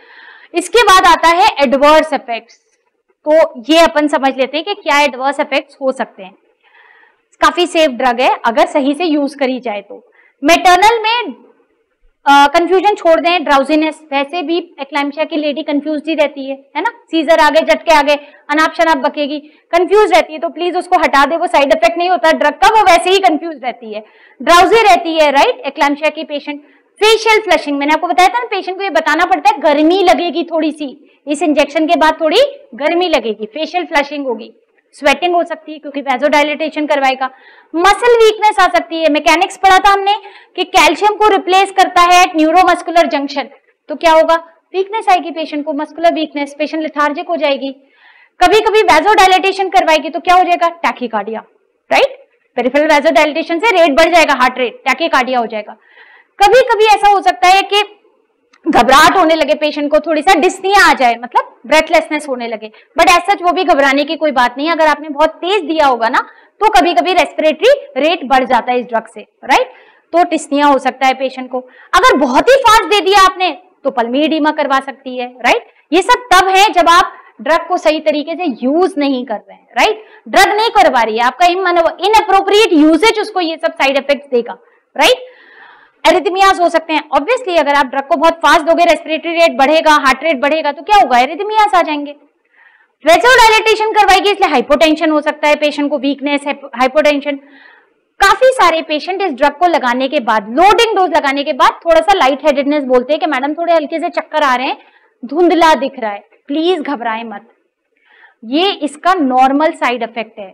इसके बाद आता है एडवर्स इफेक्ट्स। तो ये अपन समझ लेते हैं कि क्या एडवर्स इफेक्ट्स हो सकते हैं। काफी सेफ ड्रग है अगर सही से यूज करी जाए तो। मेटर्नल में कंफ्यूजन छोड़ दें, ड्राउजीनेस, वैसे भी एक्लैम्पशिया की लेडी कंफ्यूज ही रहती है ना, सीजर आगे झटके आगे अनाप शनाप बकेगी, कंफ्यूज रहती है, तो प्लीज उसको हटा दे, वो साइड इफेक्ट नहीं होता ड्रग का, वो वैसे ही कंफ्यूज रहती है, ड्राउजी रहती है, राइट, एक्लैम्पशिया की पेशेंट। फेशियल फ्लशिंग, मैंने आपको बताया था ना, पेशेंट को ये बताना पड़ता है गर्मी लगेगी थोड़ी सी, इस इंजेक्शन के बाद थोड़ी गर्मी लगेगी, फेशियल फ्लशिंग होगी, स्वेटिंग हो सकती है क्योंकि वैसोडाइलेटेशन करवाएगा, मसल वीकनेस आ सकती है, मैकेनिक्स पढ़ा था हमने कि कैल्शियम को रिप्लेस करता है एट न्यूरोमस्कुलर जंक्शन, तो क्या होगा, वीकनेस आएगी पेशेंट को, मस्कुलर वीकनेस, पेशेंट लेथार्जिक हो जाएगी, कभी कभी वैसोडाइलेटेशन करवाएगी तो क्या हो जाएगा, टैकीकार्डिया, राइट, पेरिफेरल वैसोडाइलेटेशन से रेट बढ़ जाएगा, हार्ट रेट, टैकीकार्डिया हो जाएगा। कभी कभी ऐसा हो सकता है कि घबराहट होने लगे पेशेंट को, थोड़ी सा डिस्निया आ जाए, मतलब ब्रेथलेसनेस होने लगे, बट ऐसा वो भी घबराने की कोई बात नहीं है, अगर आपने बहुत तेज दिया होगा ना तो कभी कभी रेस्पिरेटरी रेट बढ़ जाता है इस ड्रग से, राइट, तो डिस्निया हो सकता है पेशेंट को। अगर बहुत ही फास्ट दे दिया आपने तो पल्मी एडिमा करवा सकती है, राइट। ये सब तब है जब आप ड्रग को सही तरीके से यूज नहीं कर रहे हैं, राइट, ड्रग नहीं करवा रही है, आपका इनअप्रोप्रिएट यूजेज उसको ये सब साइड इफेक्ट्स देगा, राइट। एरिथमियाज हो सकते हैं, ऑब्वियसली अगर आप ड्रग को बहुत फास्ट दोगे, रेस्पिरेटरी रेट बढ़ेगा, हार्ट रेट बढ़ेगा तो क्या होगा, एरिथमियाज आ जाएंगे। वैसोडाइलेटेशन करवाएगी इसलिए हाइपोटेंशन हो सकता है, पेशेंट को वीकनेस, हाइपोटेंशन। काफी सारे पेशेंट इस ड्रग को लगाने के बाद, लोडिंग डोज लगाने के बाद थोड़ा सा लाइट हेडेडनेस बोलते हैं कि मैडम थोड़े हल्के से चक्कर आ रहे हैं, धुंधला दिख रहा है, प्लीज घबराएं मत, ये इसका नॉर्मल साइड इफेक्ट है,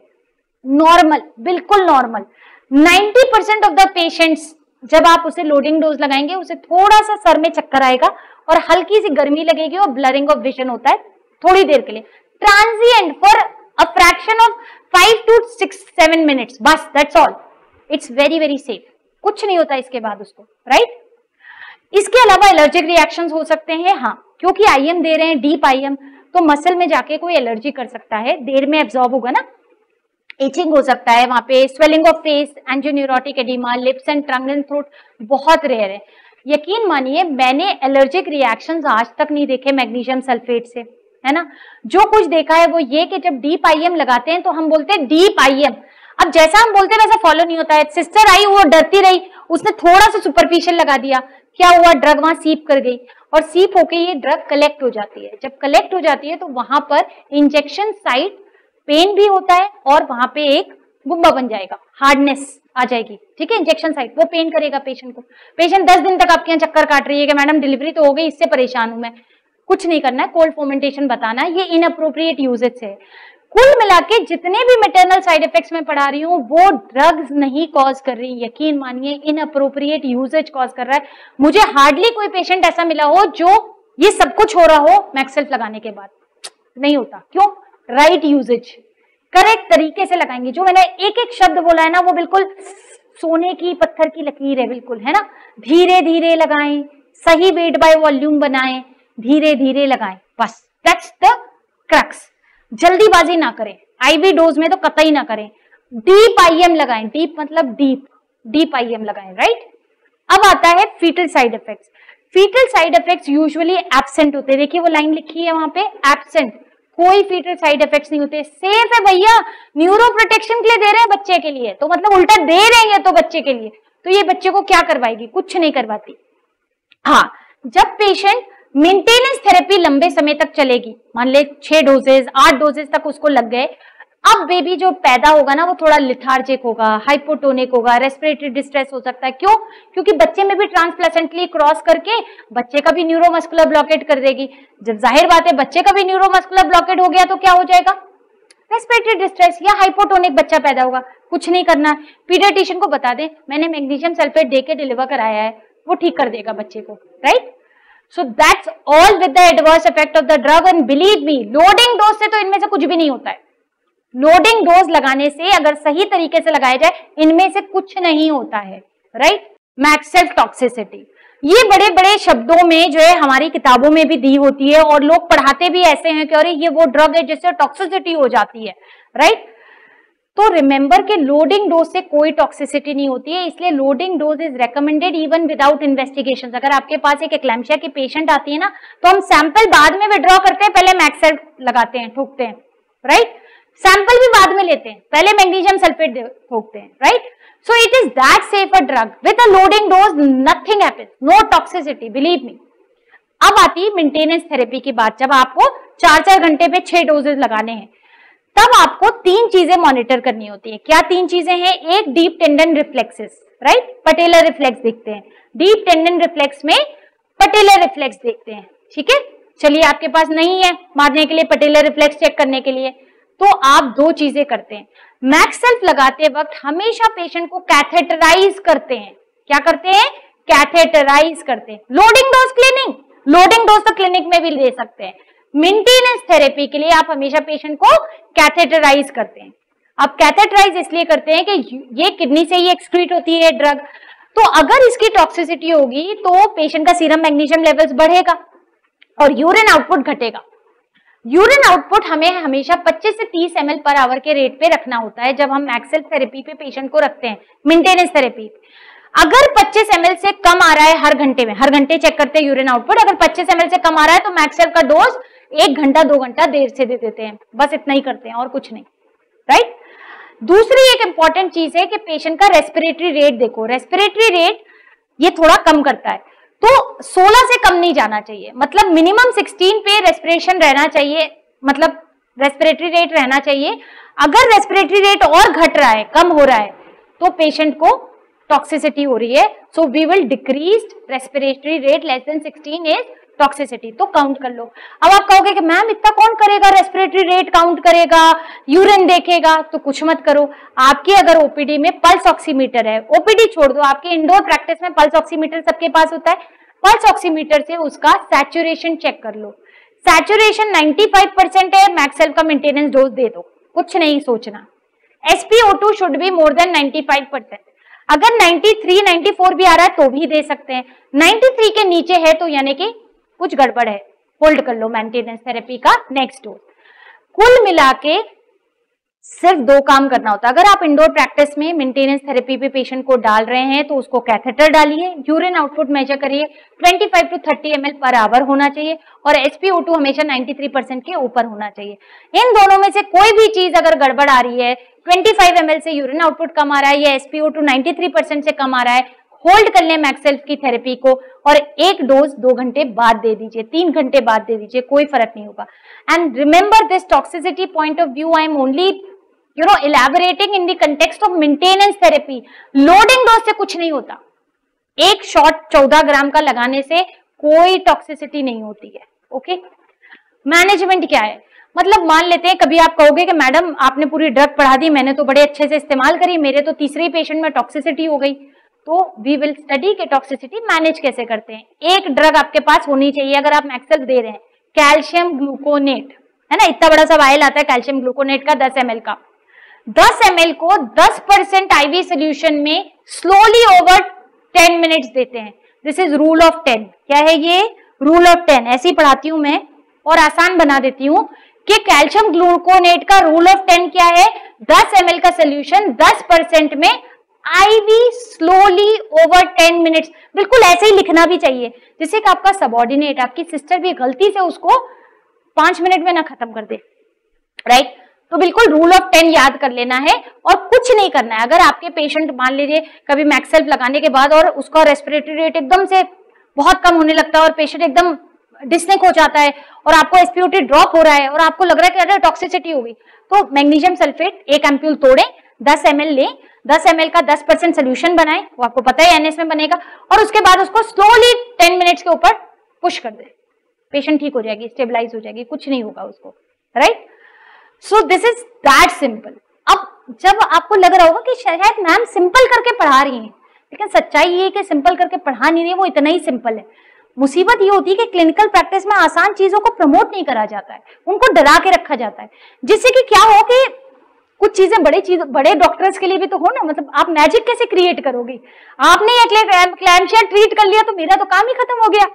नॉर्मल, बिल्कुल नॉर्मल। 90% ऑफ द पेशेंट्स जब आप उसे लोडिंग डोज लगाएंगे उसे थोड़ा सा सर में चक्कर आएगा और हल्की सी गर्मी लगेगी और ब्लरिंग ऑफ विजन होता है थोड़ी देर के लिए, transient for a fraction of 5 to 6-7 minutes, बस, that's all, it's very very safe, कुछ नहीं होता इसके बाद उसको, राइट। इसके अलावा एलर्जिक रिएक्शंस हो सकते हैं, हाँ, क्योंकि आईएम दे रहे हैं, डीप आईएम, तो मसल में जाके कोई एलर्जी कर सकता है, देर में एब्जॉर्ब होगा ना, इचिंग हो सकता है वहां पे, swelling of face, angioneurotic oedema, lips and tongue and throat बहुत रेयर है। यकीन मानिए मैंने एलर्जिक रिएक्शंस आज तक नहीं देखे मैग्नीशियम सल्फेट से, है ना। जो कुछ देखा है वो ये कि जब डीप आईएम लगाते हैं तो हम बोलते हैं डीप आईएम, अब जैसा हम बोलते हैं वैसा फॉलो नहीं होता है। सिस्टर आई, वो डरती रही, उसने थोड़ा सा सुपरफिशियल लगा दिया, क्या हुआ, ड्रग वहां सीप कर गई और सीप होके ये ड्रग कलेक्ट हो जाती है। जब कलेक्ट हो जाती है तो वहां पर इंजेक्शन साइट पेन भी होता है और वहां पे एक गुब्बा बन जाएगा, हार्डनेस आ जाएगी, ठीक है, इंजेक्शन साइट, वो पेन करेगा पेशेंट को। पेशेंट 10 दिन तक आपके यहाँ चक्कर काट रही है कि मैडम डिलीवरी तो हो गई, इससे परेशान हूं मैं, कुछ नहीं करना है, कोल्ड फोमेंटेशन बताना है, ये इनअप्रोप्रिएट यूजेज है। कुल मिला के जितने भी मैटरनल साइड इफेक्ट्स मैं पढ़ा रही हूँ वो ड्रग्स नहीं कॉज कर रही, यकीन मानिए इनअप्रोप्रिएट यूजेज कॉज कर रहा है। मुझे हार्डली कोई पेशेंट ऐसा मिला हो जो ये सब कुछ हो रहा हो मैक्सेल्फ लगाने के बाद, नहीं होता। क्यों? राइट यूजेज, करेक्ट तरीके से लगाएंगे। जो मैंने एक एक शब्द बोला है ना वो बिल्कुल सोने की पत्थर की लकीर है, बिल्कुल, है ना। धीरे धीरे लगाएं, सही वेट बाय वॉल्यूम बनाएं, धीरे धीरे लगाएं, बस, दैट्स द क्रक्स। जल्दीबाजी ना करें, आईवी डोज में तो कतई ना करें। डीप आईएम लगाएं, डीप मतलब डीप आईएम लगाएं, राइट। अब आता है fetal side effects. Fetal side effects usually absent होते हैं, देखिए वो लाइन लिखी है वहां पे, एब्सेंट, कोई फीटल साइड इफेक्ट्स नहीं होते। सेफ है भैया, न्यूरो प्रोटेक्शन के लिए दे रहे हैं बच्चे के लिए, तो मतलब उल्टा दे रहे हैं तो बच्चे के लिए, तो ये बच्चे को क्या करवाएगी, कुछ नहीं करवाती। हाँ, जब पेशेंट मेंटेनेंस थेरेपी लंबे समय तक चलेगी, मान ले 6 डोजेज 8 डोजेज तक उसको लग गए, अब बेबी जो पैदा होगा ना वो थोड़ा लिथार्जिक होगा, हाइपोटोनिक होगा, रेस्पिरेटरी डिस्ट्रेस हो सकता है। क्यों? क्योंकि बच्चे में भी ट्रांसप्लेसेंटली क्रॉस करके बच्चे का भी न्यूरोमस्कुलर ब्लॉकेट कर देगी। जब जाहिर बात है बच्चे का भी न्यूरोमस्कुलर ब्लॉकेट हो गया तो क्या हो जाएगा, रेस्पिरेटरी डिस्ट्रेस या हाइपोटोनिक बच्चा पैदा होगा। कुछ नहीं करना, पीडियाट्रिशियन को बता दें मैंने मैग्नीशियम सल्फेट दे के डिलीवर कराया है, वो ठीक कर देगा बच्चे को, right. So that's all with the adverse effect of the drug and believe me, loading dose से तो इनमें से कुछ भी नहीं होता है। लोडिंग डोज लगाने से अगर सही तरीके से लगाया जाए इनमें से कुछ नहीं होता है, राइट। मैक्सेल्फ टॉक्सिसिटी, ये बड़े बड़े शब्दों में जो है हमारी किताबों में भी दी होती है और लोग पढ़ाते भी ऐसे हैं कि अरे ये वो ड्रग है जिससे टॉक्सिसिटी हो जाती है, राइट। तो रिमेंबर के लोडिंग डोज से कोई टॉक्सिसिटी नहीं होती है, इसलिए loading dose is recommended even without investigation. अगर आपके पास एक एक्लैम्पशिया की पेशेंट आती है ना तो हम सैंपल बाद में विड्रॉ करते हैं, पहले मैक्सेल्फ लगाते हैं, ठोकते हैं, राइट। सैंपल भी बाद में लेते हैं, पहले मैग्नीशियम सल्फेट ठोकते हैं, right. So it is that safe a drug with a loading dose, nothing happens, no toxicity, believe me. अब आती है मेंटेनेंस थेरेपी की बात। जब आपको 4-4 घंटे पे 6 डोजेज लगाने हैं तब आपको 3 चीजें मॉनिटर करनी होती है। क्या 3 चीजें हैं? एक, deep tendon reflexes, right, patellar reflex देखते हैं, डीप टेंडन रिफ्लेक्स में पटेलर रिफ्लेक्स देखते हैं, ठीक है। चलिए आपके पास नहीं है मारने के लिए पटेलर रिफ्लेक्स चेक करने के लिए, तो आप दो चीजें करते हैं। मैक्सेल्फ लगाते वक्त हमेशा पेशेंट को कैथेटराइज करते हैं। क्या करते हैं? कैथेटराइज करते हैं। Loading dose clinic, loading dose तो क्लिनिक में भी ले सकते हैं। मेंटेनेंस थेरेपी के लिए आप हमेशा पेशेंट को कैथेटराइज करते हैं। अब कैथेटराइज इसलिए करते हैं कि ये किडनी से ही एक्सक्रीट होती है ड्रग, तो अगर इसकी टॉक्सिसिटी होगी तो पेशेंट का सीरम मैग्नीशियम लेवल्स बढ़ेगा और यूरिन आउटपुट घटेगा। यूरिन आउटपुट हमें हमेशा 25 से 30 ml पर आवर के रेट पे रखना होता है जब हम मैक्सेल्फ थेरेपी पे पेशेंट को रखते हैं, मेंटेनेंस थेरेपी। अगर 25 ml से कम आ रहा है हर घंटे में, हर घंटे चेक करते हैं यूरिन आउटपुट, अगर 25 ml से कम आ रहा है तो मैक्सेल्फ का डोज 1 घंटा 2 घंटा देर से दे देते हैं, बस इतना ही करते हैं और कुछ नहीं, राइट। दूसरी एक इंपॉर्टेंट चीज है कि पेशेंट का रेस्पिरेटरी रेट देखो, रेस्पिरेटरी रेट ये थोड़ा कम करता है, तो 16 से कम नहीं जाना चाहिए, मतलब मिनिमम 16 पे रेस्पिरेशन रहना चाहिए, मतलब रेस्पिरेटरी रेट रहना चाहिए। अगर रेस्पिरेटरी रेट और घट रहा है, कम हो रहा है, तो पेशेंट को टॉक्सिसिटी हो रही है, so we will decrease respiratory rate less than 16 is toxicity, तो काउंट कर लो। अब आप कहोगे कि मैम इतना कौन करेगा, रेस्पिरेटरी रेट काउंट करेगा, यूरिन देखेगा, तो कुछ मत करो। आपके अगर ओपीडी में पल्स ऑक्सीमीटर है, ओपीडी छोड़ दो, आपके इंडोर प्रैक्टिस में पल्स ऑक्सीमीटर सबके पास होता है, पल्स ऑक्सीमीटर से उसका सैचुरेशन चेक कर लो। सैचुरेशन 95% है, मैक्सेल्फ का मेंटेनेंस डोज दे दो, कुछ नहीं सोचना। SpO2 should be more than 95%। अगर 93, 94 भी आ रहा है तो भी दे सकते हैं, 93 के नीचे है तो यानी कि कुछ गड़बड़ है, होल्ड कर लो मेंटेनेंस थेरेपी का नेक्स्ट डोज। कुल मिला के सिर्फ 2 काम करना होता है। अगर आप इंडोर प्रैक्टिस में मेंटेनेंस थेरेपी पे पेशेंट को डाल रहे हैं तो उसको कैथेटर डालिए, यूरिन आउटपुट मेजर करिए, 25 to 30 ml पर आवर होना चाहिए और SpO2 हमेशा 93% के ऊपर होना चाहिए। इन दोनों में से कोई भी चीज अगर गड़बड़ आ रही है, 25 ml से यूरिन आउटपुट कम आ रहा है या SpO2 93% से कम आ रहा है, होल्ड कर लें मैक्सेल्फ की थेरेपी को और एक डोज 2 घंटे बाद दे दीजिए, 3 घंटे बाद दे दीजिए, कोई फर्क नहीं होगा। And remember this toxicity point of view I am only elaborating in the context of maintenance therapy. Loading dose से कुछ नहीं होता, एक शॉट 14 ग्राम का लगाने से कोई टॉक्सिसिटी नहीं होती है, ओके। मैनेजमेंट क्या है, मतलब मान लेते हैं कभी आप कहोगे कि मैडम आपने पूरी ड्रग पढ़ा दी, मैंने तो बड़े अच्छे से इस्तेमाल करी, मेरे तो तीसरे पेशेंट में टॉक्सिसिटी हो गई, तो वी विल स्टडी के टॉक्सिसिटी मैनेज कैसे करते हैं। एक ड्रग आपके पास होनी चाहिए अगर आप मैक्सेल्फ दे रहे हैं, कैल्शियम ग्लूकोनेट, है ना, इतना बड़ा सा वायल आता है कैल्शियम ग्लूकोनेट का 10 ml का, 10 ml को 10% IV सोल्यूशन में स्लोली ओवर 10 मिनट्स देते हैं। This is rule of 10। क्या है ये? Rule of 10। ऐसे ही पढ़ाती हूं मैं और आसान बना देती हूं कि कैल्शियम ग्लूकोनेट का रूल ऑफ 10 क्या है? 10 ml का सोल्यूशन 10% में IV स्लोली ओवर 10 मिनट्स। बिल्कुल ऐसे ही लिखना भी चाहिए जिससे कि आपका सबऑर्डिनेट, आपकी सिस्टर भी गलती से उसको 5 मिनट में ना खत्म कर दे, राइट। तो बिल्कुल रूल ऑफ 10 याद कर लेना है और कुछ नहीं करना है। अगर आपके पेशेंट मान लीजिए कभी मैक्सेल्फ लगाने के बाद और उसका रेस्पिरेटरी रेट एकदम से बहुत कम होने लगता है और पेशेंट एकदम डिस्नेक हो जाता है और आपको SpO2 ड्रॉप हो रहा है और आपको लग रहा है कि अरे टॉक्सिसिटी होगी, तो मैग्नीशियम सल्फेट 1 एम्प्यूल तोड़ें, 10 ml लें, 10 ml का 10% सोल्यूशन बनाएं, वो आपको पता है NS में बनेगा, और उसके बाद उसको स्लोली 10 मिनट्स के ऊपर पुश कर दे, पेशेंट ठीक हो जाएगी, स्टेबलाइज हो जाएगी, कुछ नहीं होगा उसको, right. So this is that simple. अब जब आपको लग रहा होगा कि शायद मैम सिंपल करके पढ़ा रही हैं, लेकिन सच्चाई ये है कि सिंपल करके पढ़ा नहीं रही है, वो इतना ही सिंपल है। मुसीबत ये होती है कि क्लिनिकल प्रैक्टिस में आसान चीजों को प्रमोट नहीं करा जाता है, उनको डरा के रखा जाता है, जिससे कि क्या हो कि कुछ चीजें बड़े डॉक्टर्स के लिए भी तो हो ना, मतलब आप मैजिक कैसे क्रिएट करोगी? आपने क्लैम्शिया ट्रीट कर लिया तो मेरा तो काम ही खत्म हो गया।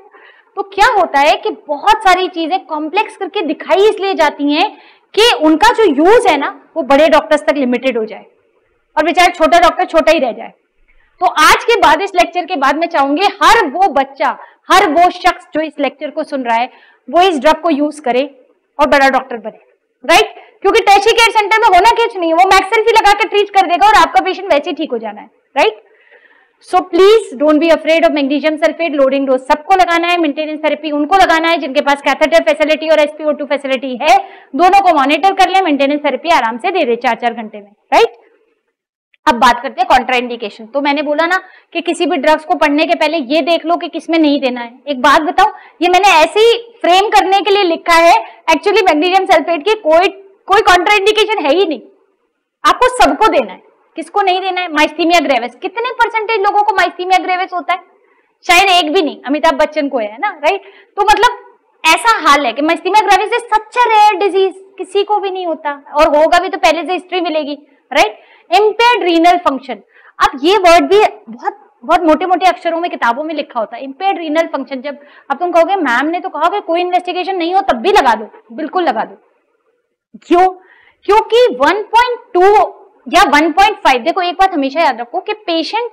तो क्या होता है कि बहुत सारी चीजें कॉम्प्लेक्स करके दिखाई इसलिए जाती हैं कि उनका जो यूज है ना वो बड़े डॉक्टर्स तक लिमिटेड हो जाए और बेचारा छोटा डॉक्टर छोटा ही रह जाए। तो आज के बाद, इस लेक्चर के बाद, मैं चाहूंगी हर वो बच्चा, हर वो शख्स जो इस लेक्चर को सुन रहा है वो इस ड्रग को यूज करे और बड़ा डॉक्टर बने, राइट। क्योंकि टर्शियरी केयर सेंटर में होना कुछ नहीं है, वो मैक्सेल्फ ही लगा के ट्रीट कर देगा और आपका पेशेंट वैसे ही ठीक हो जाना है, right. So please don't be afraid of magnesium sulphate. Loading dose सबको लगाना है, मेंटेनेंस थेरेपी उनको लगाना है जिनके पास कैथेटर फैसिलिटी और SpO2 फैसिलिटी है, दोनों को मॉनिटर कर ले, मेंटेनेंस थेरेपी आराम से दे दे 4-4 घंटे में, राइट। अब बात करते हैं कॉन्ट्राइंडिकेशन। तो मैंने बोला ना कि किसी भी ड्रग्स को पढ़ने के पहले ये देख लो कि किसमें नहीं देना है। एक बात बताओ, ये मैंने ऐसे ही फ्रेम करने के लिए लिखा है, एक्चुअली मैग्नीशियम सल्फेट की कोई कॉन्ट्राइंडिकेशन है ही नहीं, आपको सबको देना है। किसको नहीं देना है? माइस्थीमिया ग्रेविस। कितने परसेंटेज लोगों को माइस्थीमिया ग्रेविस होता है? शायद एक भी नहीं, अमिताभ बच्चन को है ना, राइट। तो मतलब ऐसा हाल है कि myasthenia gravis is such a rare disease, किसी को भी नहीं होता, और होगा भी तो पहले से हिस्ट्री मिलेगी, राइट। इम्पेयर्ड रीनल फंक्शन, अब ये वर्ड भी बहुत मोटे मोटे अक्षरों में किताबों में लिखा होता है, इम्पेयर्ड रीनल फंक्शन। जब अब तुम कहोगे मैम ने तो कहा कि कोई इन्वेस्टिगेशन नहीं हो, तब भी लगा दो, बिल्कुल लगा दो। क्यों? क्योंकि 1.2 या 1.5, देखो एक बात हमेशा याद रखो कि पेशेंट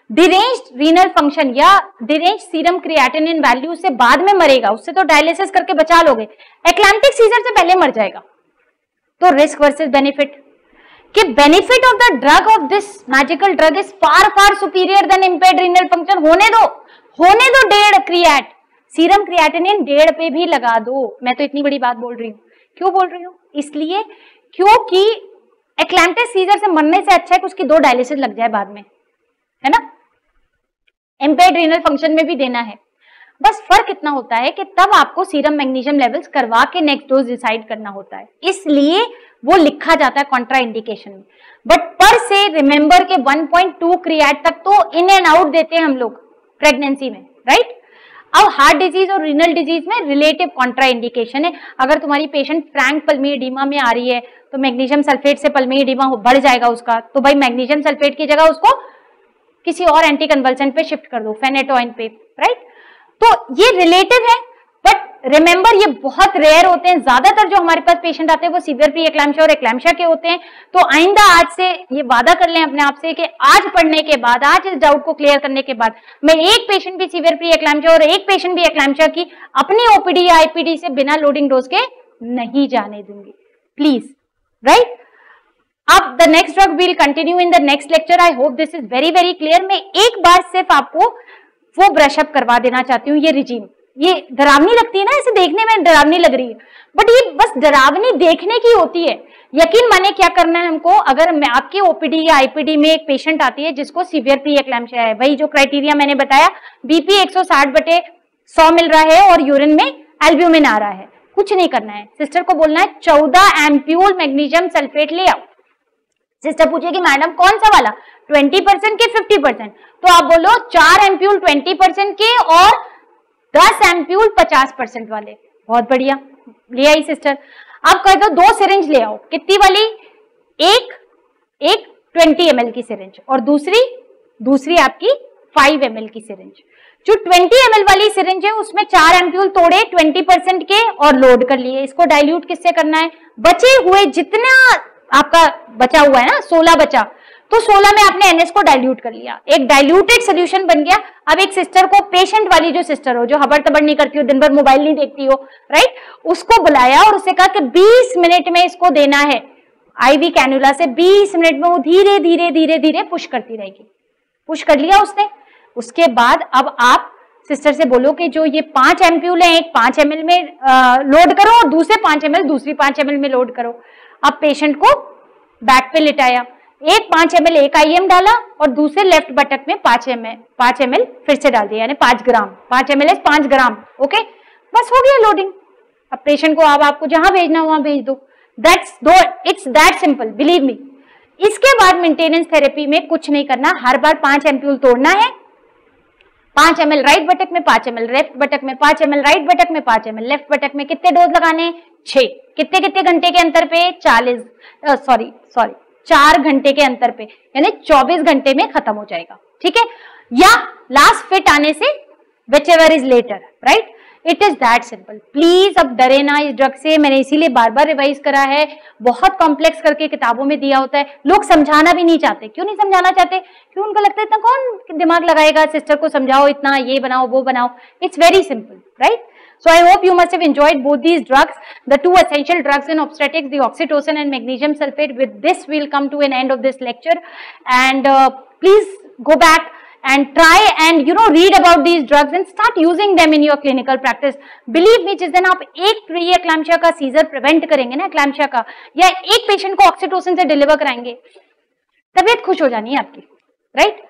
डिरेंज्ड रीनल फंक्शन या डिरेंज्ड सीरम क्रिएटिनिन वैल्यू से बाद में मरेगा, उससे तो डायलिसिस करके बचा लोगे, एक्लैम्प्टिक सीजर से पहले मर जाएगा। तो रिस्क वर्सेस बेनिफिट, कि benefit of the drug of this magical drug is far superior than impaired renal function. होने दो 1.5 क्रिएट, सीरम क्रिएटिनिन 1.5 पे भी लगा दो। मैं तो इतनी बड़ी बात बोल रही हूँ, क्यों बोल रही हूँ? इसलिए क्योंकि एक्लैम्प्टिक सीजर से मरने से अच्छा है कि उसकी 2 डायलिसिस लग जाए बाद में, है ना। इम्पेयर्ड रीनल फंक्शन में भी देना है, बस फर्क इतना होता है कि तब आपको सीरम मैग्नीशियम लेवल्स करवा के नेक्स्ट डोज डिसाइड करना होता है, इसलिए वो लिखा जाता है कॉन्ट्रा इंडिकेशन में। बट पर से रिमेंबर के 1.2 क्रिएट तक तो इन एंड आउट देते हैं हम लोग प्रेगनेंसी में, राइट। अब हार्ट डिजीज और रीनल डिजीज में रिलेटिव कॉन्ट्रा इंडिकेशन है। अगर तुम्हारी पेशेंट फ्रैंक पल्मी एडिमा में आ रही है तो मैग्नीशियम सल्फेट से पल्मी एडिमा बढ़ जाएगा उसका, तो भाई मैग्नीशियम सल्फेट की जगह उसको किसी और एंटी कन्वल्सेंट पे शिफ्ट कर दो, फेनेटोइन पे, राइट। तो ये रिलेटिव है, बट रिमेंबर ये बहुत रेयर होते हैं। ज्यादातर जो हमारे पास पेशेंट आते हैं वो सीवियर प्री एक्लैम्शिया और एक्लैम्शिया के होते हैं। तो आइंदा आज से ये वादा कर लें अपने आप से कि आज पढ़ने के बाद, आज इस डाउट को क्लियर करने के बाद, मैं एक पेशेंट भी सीवियर प्री एक्लैम्शिया और एक पेशेंट भी एक्लैम्शिया की अपनी ओपीडी या आईपीडी से बिना लोडिंग डोज के नहीं जाने दूंगी, प्लीज, राइट। अब the next drug will continue in the next lecture. I hope this is very very clear. मैं एक बार सिर्फ आपको वो ब्रश अप करवा देना चाहती हूँ। ये रिजीम, ये डरावनी लगती है ना, ऐसे देखने में डरावनी लग रही है, बट ये बस डरावनी देखने की होती है। यकीन माने क्या करना है हमको, अगर मैं आपकी ओपीडी या आईपीडी में एक पेशेंट आती है जिसको सीवियर प्री एक्लैम्शिया है, वही जो क्राइटेरिया मैंने बताया, बीपी 160/100 मिल रहा है और यूरिन में एल्ब्यूमिन आ रहा है, कुछ नहीं करना है, सिस्टर को बोलना है 14 एम्प्यूल मैग्नीशियम सल्फेट ले आओ। सिस्टर पूछेगी मैडम कौन सा वाला, 20% के 50%, तो आप बोलो 4 एम्प्यूल 20% के और 10 एम्प्यूल 50% वाले। बहुत बढ़िया, ले आई सिस्टर। अब कह दो 2 सिरिंज ले आओ, कितनी वाली, एक 20 ml की सिरिंज और दूसरी आपकी 5 ml की सिरिंज। जो 20 ml वाली सिरिंज है उसमें 4 एम्प्यूल तोड़े 20% के और लोड कर लिए। इसको डाइल्यूट किससे करना है, बचे हुए जितना आपका बचा हुआ है ना, 16 बचा, तो 16 में आपने NS को डाइल्यूट कर लिया, एक डाइल्यूटेड सोल्यूशन बन गया। अब एक सिस्टर को, पेशेंट वाली जो सिस्टर हो, जो हबड़ तबड़ नहीं करती हो, दिन भर मोबाइल नहीं देखती हो, राइट, उसको बुलाया और उससे कहा कि 20 मिनट में इसको देना है आईवी कैनुला से। 20 मिनट में वो धीरे धीरे धीरे धीरे पुश करती रहेगी। पुश कर लिया उसने। उसके बाद अब आप सिस्टर से बोलो कि जो ये 5 एम्प्यूल है, एक 5 ml में लोड करो और दूसरे 5 ml दूसरी 5 ml में लोड करो। अब पेशेंट को बैक पे लिटाया, एक 5 ml एक IM डाला और दूसरे लेफ्ट बटक में 5 ml फिर से डाल दिया, यानी 5 ग्राम, 5 ml 5 ग्राम, ओके, बस हो गया लोडिंग। अब पेशेंट को अब आपको जहां भेजना हो वहां भेज दो। It's that simple, believe me. इसके बाद मेंटेनेंस थेरेपी में कुछ नहीं करना, हर बार 5 एम्प्यूल तोड़ना है, 5 ml राइट बटक में, 5 ml लेफ्ट बटक में, 5 ml राइट बटक में, 5 ml लेफ्ट बटक में। कितने डोज लगाने, 6। कितने घंटे के अंतर पे, 4 घंटे के अंतर पे, यानी 24 घंटे में खत्म हो जाएगा, ठीक है। या लास्ट फिट आने से whichever is later, right? It is that simple. Please अब डरे ना इस ड्रग से। मैंने इसीलिए बार बार रिवाइज करा है, बहुत कॉम्प्लेक्स करके किताबों में दिया होता है, लोग समझाना भी नहीं चाहते। क्यों नहीं समझाना चाहते? क्यों? उनको लगता है इतना कौन दिमाग लगाएगा, सिस्टर को समझाओ इतना, ये बनाओ वो बनाओ। It's very simple, right? So I hope you must have enjoyed both these drugs, the 2 essential drugs in obstetrics, the oxytocin and magnesium sulfate. With this, we'll come to an end of this lecture. And please go back and try and read about these drugs and start using them in your clinical practice. Believe me, जिस दिन आप एक pre एक्लैम्शिया का scissor prevent करेंगे ना, एक्लैम्शिया का, या एक पेशेंट को ऑक्सीटोसिन से डिलीवर कराएंगे, तबीयत खुश हो जानी है आपकी, राइट।